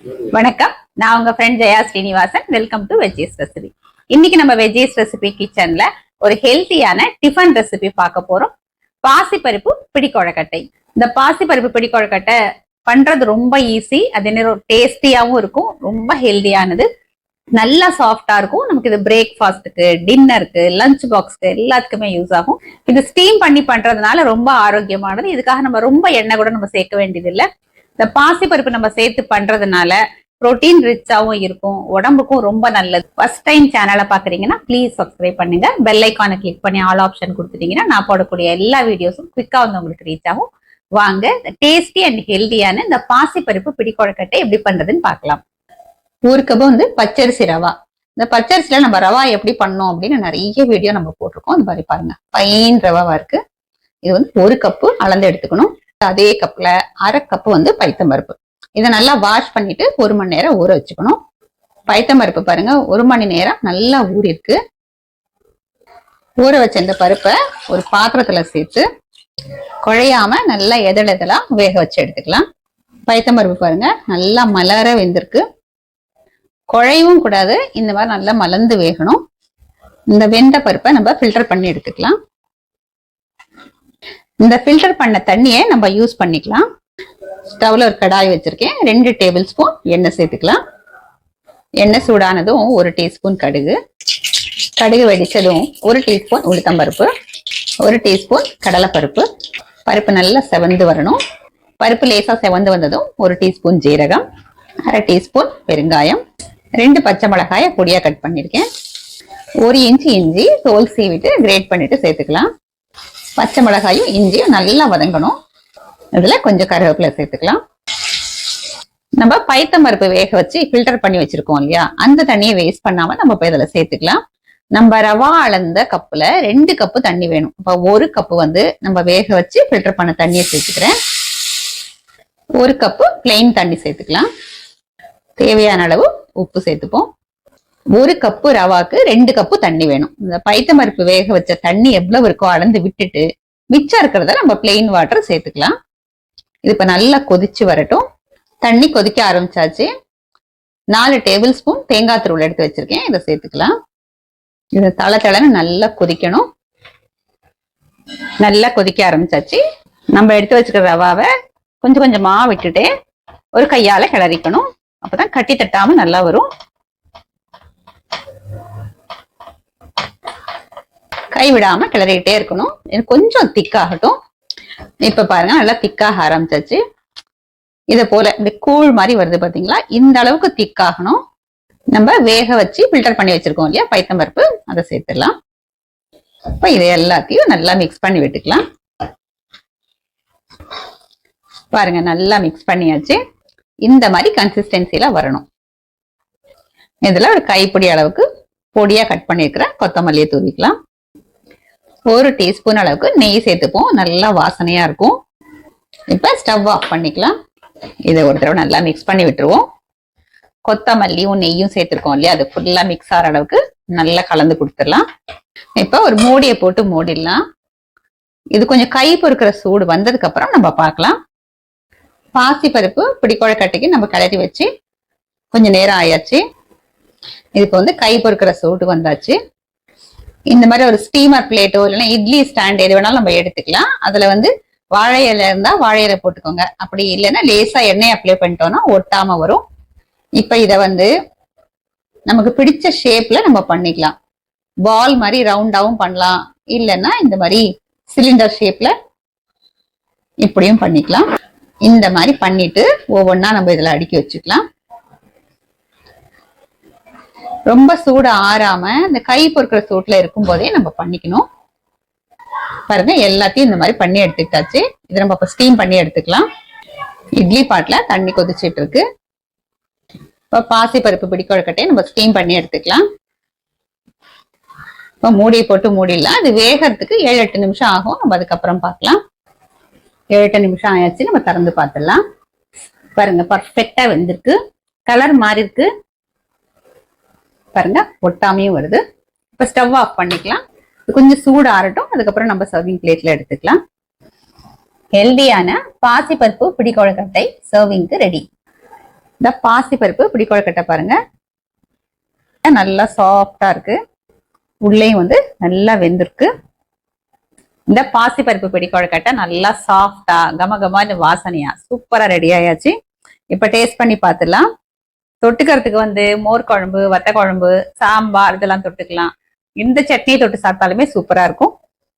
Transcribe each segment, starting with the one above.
வணக்கம், நான் உங்க friend Jaya Srinivasan. Welcome to veggies recipe. இன்னைக்கு நம்ம வெஜ்ஜீஸ் ரெசிபி கிச்சன்ல ஒரு ஹெல்த்தியான டிஃபன் ரெசிபி பார்க்க போறோம். பாசிப்பருப்பு பிடிக்கொழக்கட்டை. இந்த பாசிப்பருப்பு பிடிக்கொழக்கட்டை பண்றது ரொம்ப ஈஸி, அதே நேரம் டேஸ்டியாவும் இருக்கும், ரொம்ப ஹெல்தியானது, நல்லா சாஃப்டா இருக்கும். நமக்கு இது பிரேக்ஃபாஸ்ட்டுக்கு, டின்னருக்கு, லஞ்ச் பாக்ஸ்க்கு எல்லாத்துக்குமே யூஸ் ஆகும். இது ஸ்டீம் பண்ணி பண்றதுனால ரொம்ப ஆரோக்கியமானது. இதுக்காக நம்ம ரொம்ப எண்ணெய் கூட நம்ம சேர்க்க வேண்டியது இல்லை. இந்த பாசிப்பருப்பு நம்ம சேர்த்து பண்றதுனால புரோட்டீன் ரிச்சாவும் இருக்கும், உடம்புக்கும் ரொம்ப நல்லது. ஃபர்ஸ்ட் டைம் சேனலை பாக்குறீங்கன்னா ப்ளீஸ் சப்ஸ்கிரைப் பண்ணுங்க, பெல் ஐக்கானை கிளிக் பண்ணி ஆல் ஆப்ஷன் கொடுத்துட்டீங்கன்னா நான் போடக்கூடிய எல்லா வீடியோஸும் குவிக்கா வந்து உங்களுக்கு ரீச் ஆகும். வாங்க டேஸ்டி அண்ட் ஹெல்தியான இந்த பாசிப்பருப்பு பிடிக்கொழக்கட்டை எப்படி பண்றதுன்னு பார்க்கலாம். ஒரு கப் வந்து பச்சரிசி ரவா. இந்த பச்சரிசியில நம்ம ரவா எப்படி பண்ணோம் அப்படின்னு நிறைய வீடியோ நம்ம போட்டிருக்கோம். இந்த மாதிரி பாருங்க, பைன் ரவாவா இருக்கு. இது வந்து ஒரு கப்பு அளந்து எடுத்துக்கணும். அதே கப்ல அரை கப்பு வந்து பைத்தம்பருப்பு. இதை நல்லா வாஷ் பண்ணிட்டு 1 மணி நேரம் ஊற வச்சுக்கணும். பைத்தம்பருப்பு பாருங்க 1 மணி நேரம் நல்லா ஊறி இருக்கு. ஊற வச்ச இந்த பருப்பை ஒரு பாத்திரத்துல சேர்த்து குழையாம நல்லா எதழா வேக வச்சு எடுத்துக்கலாம். பைத்தம்பருப்பு பாருங்க நல்லா மலர வெந்திருக்கு, குழையவும் கூடாது, இந்த மாதிரி நல்லா மலர்ந்து வேகணும். இந்த வெந்த பருப்பை நம்ம ஃபில்டர் பண்ணி எடுத்துக்கலாம். இந்த ஃபில்டர் பண்ண தண்ணியை நம்ம யூஸ் பண்ணிக்கலாம். ஸ்டவ்ல ஒரு கடாய் வச்சிருக்கேன். 2 டேபிள் ஸ்பூன் எண்ணெய் சேர்த்துக்கலாம். எண்ணெய் சூடானதும் 1 டீஸ்பூன் கடுகு, கடுகு வெடிச்சதும் 1 டீஸ்பூன் உளுத்தம்பருப்பு, 1 டீஸ்பூன் கடலைப்பருப்பு. பருப்பு நல்லா செவந்து வரணும். பருப்பு லேசா செவந்து வந்ததும் 1 டீஸ்பூன் ஜீரகம், அரை டீஸ்பூன் பெருங்காயம், 2 பச்சை மிளகாயை பொடியா கட் பண்ணிருக்கேன், 1 இன்ச் இஞ்சி தோல் சீவிட்டு கிரேட் பண்ணிட்டு சேர்த்துக்கலாம். பச்சை மிளகாயும் இஞ்சியும் நல்லா வதங்கணும். இதுல கொஞ்சம் கருவேப்பிலை சேர்த்துக்கலாம். நம்ம பைத்தம்பருப்பு வேக வச்சு ஃபில்டர் பண்ணி வச்சிருக்கோம் இல்லையா, அந்த தண்ணியை வேஸ்ட் பண்ணாம நம்ம இப்ப இதுல சேர்த்துக்கலாம். நம்ம ரவா அளந்த கப்புல 2 கப்பு தண்ணி வேணும். இப்ப 1 கப்பு வந்து நம்ம வேக வச்சு ஃபில்டர் பண்ண தண்ணியை சேர்த்துக்கிறேன். 1 கப்பு பிளெயின் தண்ணி சேர்த்துக்கலாம். தேவையான அளவு உப்பு சேர்த்துப்போம். 1 கப்பு ரவாக்கு 2 கப்பு தண்ணி வேணும். இந்த பைத்தம்பருப்பு வேக வச்ச தண்ணி எவ்வளவு இருக்கோ அளந்து விட்டுட்டு மிச்சம் இருக்கிறத நம்ம பிளெயின் வாட்டர் சேர்த்துக்கலாம். இது இப்ப நல்லா கொதிச்சு வரட்டும். தண்ணி கொதிக்க ஆரம்பிச்சாச்சு. 4 டேபிள் ஸ்பூன் தேங்காய் துருவல் எடுத்து வச்சிருக்கேன், இதை சேர்த்துக்கலாம். இது தளன்னு நல்லா கொதிக்கணும். நல்லா கொதிக்க ஆரம்பிச்சாச்சு. நம்ம எடுத்து வச்சுக்கிற ரவாவை கொஞ்சம் கொஞ்சமா விட்டுட்டு ஒரு கையால கிளறிக்கணும். அப்பதான் கட்டி தட்டாம நல்லா வரும். கைவிடாம கிளறிக்கிட்டே இருக்கணும். கொஞ்சம் திக்காகட்டும். இப்ப பாருங்க நல்லா திக்காக ஆரம்பிச்சாச்சு. இத போல இந்த கூழ் மாதிரி வருது பாத்தீங்களா, இந்த அளவுக்கு திக்காகணும். நம்ம வேக வச்சு ஃபில்டர் பண்ணி வச்சிருக்கோம் இல்லையா பைத்தம்பருப்பு, அதை சேர்த்துடலாம். இப்ப இதை எல்லாத்தையும் நல்லா மிக்ஸ் பண்ணி விட்டுக்கலாம். பாருங்க நல்லா மிக்ஸ் பண்ணியாச்சு. இந்த மாதிரி கன்சிஸ்டன்சில வரணும். இதுல ஒரு கைப்பிடி அளவுக்கு பொடியா கட் பண்ணிருக்கிற கொத்தமல்லியை தூவிக்கலாம். 1 டீஸ்பூன் அளவுக்கு நெய் சேர்த்துப்போம், நல்லா வாசனையா இருக்கும். இப்ப ஸ்டவ் ஆஃப் பண்ணிக்கலாம். இதை ஒரு தடவை நல்லா மிக்ஸ் பண்ணி விட்டுருவோம். கொத்தமல்லியும் நெய்யும் சேர்த்துருக்கோம் இல்லையா, அது ஃபுல்லா மிக்ஸ் ஆகிற அளவுக்கு நல்லா கலந்து கொடுத்துடலாம். இப்ப ஒரு மூடியை போட்டு மூடிடலாம். இது கொஞ்சம் கை பொறுக்கிற சூடு வந்ததுக்கு அப்புறம் நம்ம பார்க்கலாம். பாசிப்பருப்பு பிடிக்கொழக்கட்டைக்கு நம்ம கிளறி வச்சு கொஞ்சம் நேரம் ஆயாச்சு. இதுக்கு வந்து கை பொறுக்கிற சூடு வந்தாச்சு. இந்த மாதிரி ஒரு ஸ்டீமர் பிளேட்டோ இல்லைன்னா இட்லி ஸ்டாண்ட் எது வேணாலும் நம்ம எடுத்துக்கலாம். அதுல வந்து வாழை இலை இருந்தா வாழை இலை போட்டுக்கோங்க, அப்படி இல்லைன்னா லேசா எண்ணெய் அப்ளை பண்ணிட்டோம்னா ஒட்டாம வரும். இப்ப இத வந்து நமக்கு பிடிச்ச ஷேப்ல நம்ம பண்ணிக்கலாம். பால் மாதிரி ரவுண்டாவும் பண்ணலாம், இல்லைன்னா இந்த மாதிரி சிலிண்டர் ஷேப்ல இப்படியும் பண்ணிக்கலாம். இந்த மாதிரி பண்ணிட்டு ஒவ்வொன்னா நம்ம இதுல அடுக்கி வச்சுக்கலாம். ரொம்ப சூடு ஆறாம இந்த கை பொறுக்கிற சூட்ல இருக்கும் போதே நம்ம பண்ணிக்கணும். பாருங்க எல்லாத்தையும் இந்த மாதிரி பண்ணி எடுத்துக்கிட்டாச்சு. இதை நம்ம இப்ப ஸ்டீம் பண்ணி எடுத்துக்கலாம். இட்லி பாட்ல தண்ணி கொதிச்சிட்டு இருக்கு. இப்ப பாசிப்பருப்பு பிடிக்கொழக்கட்டையை நம்ம ஸ்டீம் பண்ணி எடுத்துக்கலாம். இப்ப மூடியை போட்டு மூடிடலாம். அது வேகிறதுக்கு 7-8 நிமிஷம் ஆகும். நம்ம அதுக்கப்புறம் பார்க்கலாம். 7-8 நிமிஷம் ஆயாச்சு. நம்ம திறந்து பார்த்துடலாம். பாருங்க பர்ஃபெக்டா வெந்திருக்கு, கலர் மாறி இருக்கு. பாருங்க ஒட்டாமையும் வருது. இப்ப ஸ்டவ் ஆஃப் பண்ணிக்கலாம். கொஞ்சம் சூடு ஆறட்டும், அதுக்கப்புறம் நம்ம சர்விங் பிளேட்ல எடுத்துக்கலாம். ஹெல்தியான பாசிப்பருப்பு பிடிக்கொழக்கட்டை சர்விங்க்கு ரெடி. இந்த பாசி பருப்பு பிடிக்கொழுக்கட்டை பாருங்க, நல்லா சாஃப்டா இருக்கு, உள்ளேயும் வந்து நல்லா வெந்திருக்கு. இந்த பாசி பருப்பு பிடிக்கொழுக்கட்டை நல்லா சாஃப்டா கமகமா இந்த வாசனையா சூப்பரா ரெடி ஆயாச்சு. இப்ப டேஸ்ட் பண்ணி பார்த்துடலாம். தொட்டுக்கிறதுக்கு வந்து மோர் குழம்பு, வத்த குழம்பு, சாம்பார் இதெல்லாம் தொட்டுக்கலாம். இந்த சட்னியை தொட்டு சாப்பிட்டாலுமே சூப்பரா இருக்கும்.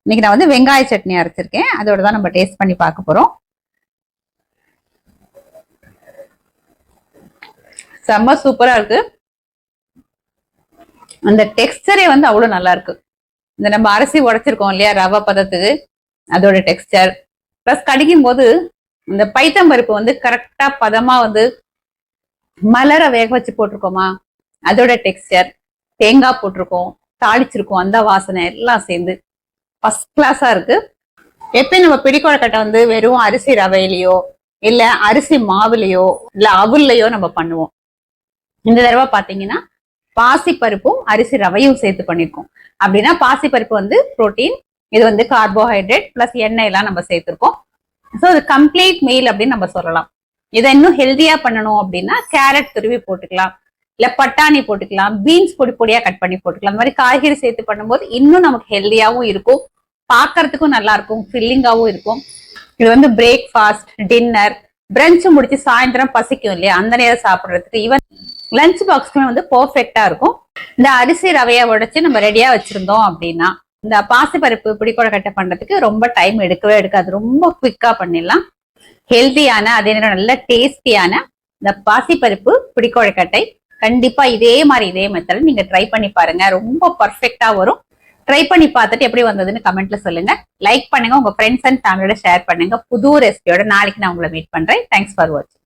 இன்னைக்கு நான் வந்து வெங்காய சட்னி அரைச்சிருக்கேன், அதோட தான் நம்ம டேஸ்ட் பண்ணி பார்க்க போறோம். செம்ம சூப்பரா இருக்கு. அந்த டெக்ஸ்டரே வந்து அவ்வளவு நல்லா இருக்கு. இந்த நம்ம அரிசி உடைச்சிருக்கோம் இல்லையா ரவை பதத்துக்கு, அதோட டெக்ஸ்டர் பிளஸ் கடிக்கும் போது இந்த பைத்தம்பருப்பு வந்து கரெக்டா பதமா வந்து மலர வேக வச்சு போட்டிருக்கோமா, அதோட டெக்ஸ்டர், தேங்காய் போட்டிருக்கோம், தாளிச்சிருக்கோம், அந்த வாசனை எல்லாம் சேர்ந்து ஃபர்ஸ்ட் கிளாஸா இருக்கு. எப்பயும் நம்ம பிடிக்கொழுக்கட்டை வந்து வெறும் அரிசி ரவையிலையோ இல்ல அரிசி மாவுலையோ இல்ல அவுல்லையோ நம்ம பண்ணுவோம். இந்த தடவை பாத்தீங்கன்னா பாசி பருப்பும் அரிசி ரவையும் சேர்த்து பண்ணிருக்கோம். அப்படின்னா பாசி பருப்பு வந்து புரோட்டீன், இது வந்து கார்போஹைட்ரேட் பிளஸ் எண்ணெய் எல்லாம் நம்ம சேர்த்திருக்கோம். ஸோ இது கம்ப்ளீட் மீல் அப்படின்னு நம்ம சொல்லலாம். இதை இன்னும் ஹெல்தியா பண்ணணும் அப்படின்னா கேரட் துருவி போட்டுக்கலாம், இல்ல பட்டாணி போட்டுக்கலாம், பீன்ஸ் பொடி பொடியா கட் பண்ணி போட்டுக்கலாம். அந்த மாதிரி காய்கறி சேர்த்து பண்ணும்போது இன்னும் நமக்கு ஹெல்தியாவும் இருக்கும், பார்க்கறதுக்கும் நல்லா இருக்கும், ஃபில்லிங்காவும் இருக்கும். இது வந்து பிரேக்ஃபாஸ்ட், டின்னர், பிரஞ்ச் முடிச்சு சாயந்தரம் பசிக்கும் இல்லையா, அந்த நேரம் சாப்பிடுறதுக்கு, ஈவன் லஞ்ச் பாக்ஸ்க்குமே வந்து பெர்ஃபெக்டா இருக்கும். இந்த அரிசி ரவையை உடைச்சு நம்ம ரெடியா வச்சிருந்தோம் அப்படின்னா இந்த பாசிப்பருப்பு பிடிக்கொழுக்கட்டை பண்றதுக்கு ரொம்ப டைம் எடுக்கவே எடுக்காது, ரொம்ப குவிக்கா பண்ணிடலாம். ஹெல்தியான அதே நேரம் நல்ல டேஸ்டியான இந்த பாசிப்பருப்பு பிடிக்கொழுக்கட்டை கண்டிப்பா இதே மெத்தட் நீங்க ட்ரை பண்ணி பாருங்க, ரொம்ப பர்ஃபெக்டா வரும். ட்ரை பண்ணி பார்த்துட்டு எப்படி வந்ததுன்னு கமெண்ட்ல சொல்லுங்க. லைக் பண்ணுங்க, உங்க ஃப்ரெண்ட்ஸ் அண்ட் ஃபேமிலியோட ஷேர் பண்ணுங்க. புது ரெசிபியோட நாளைக்கு நான் உங்களை மீட் பண்றேன். தேங்க்ஸ் ஃபார் வாட்சிங்.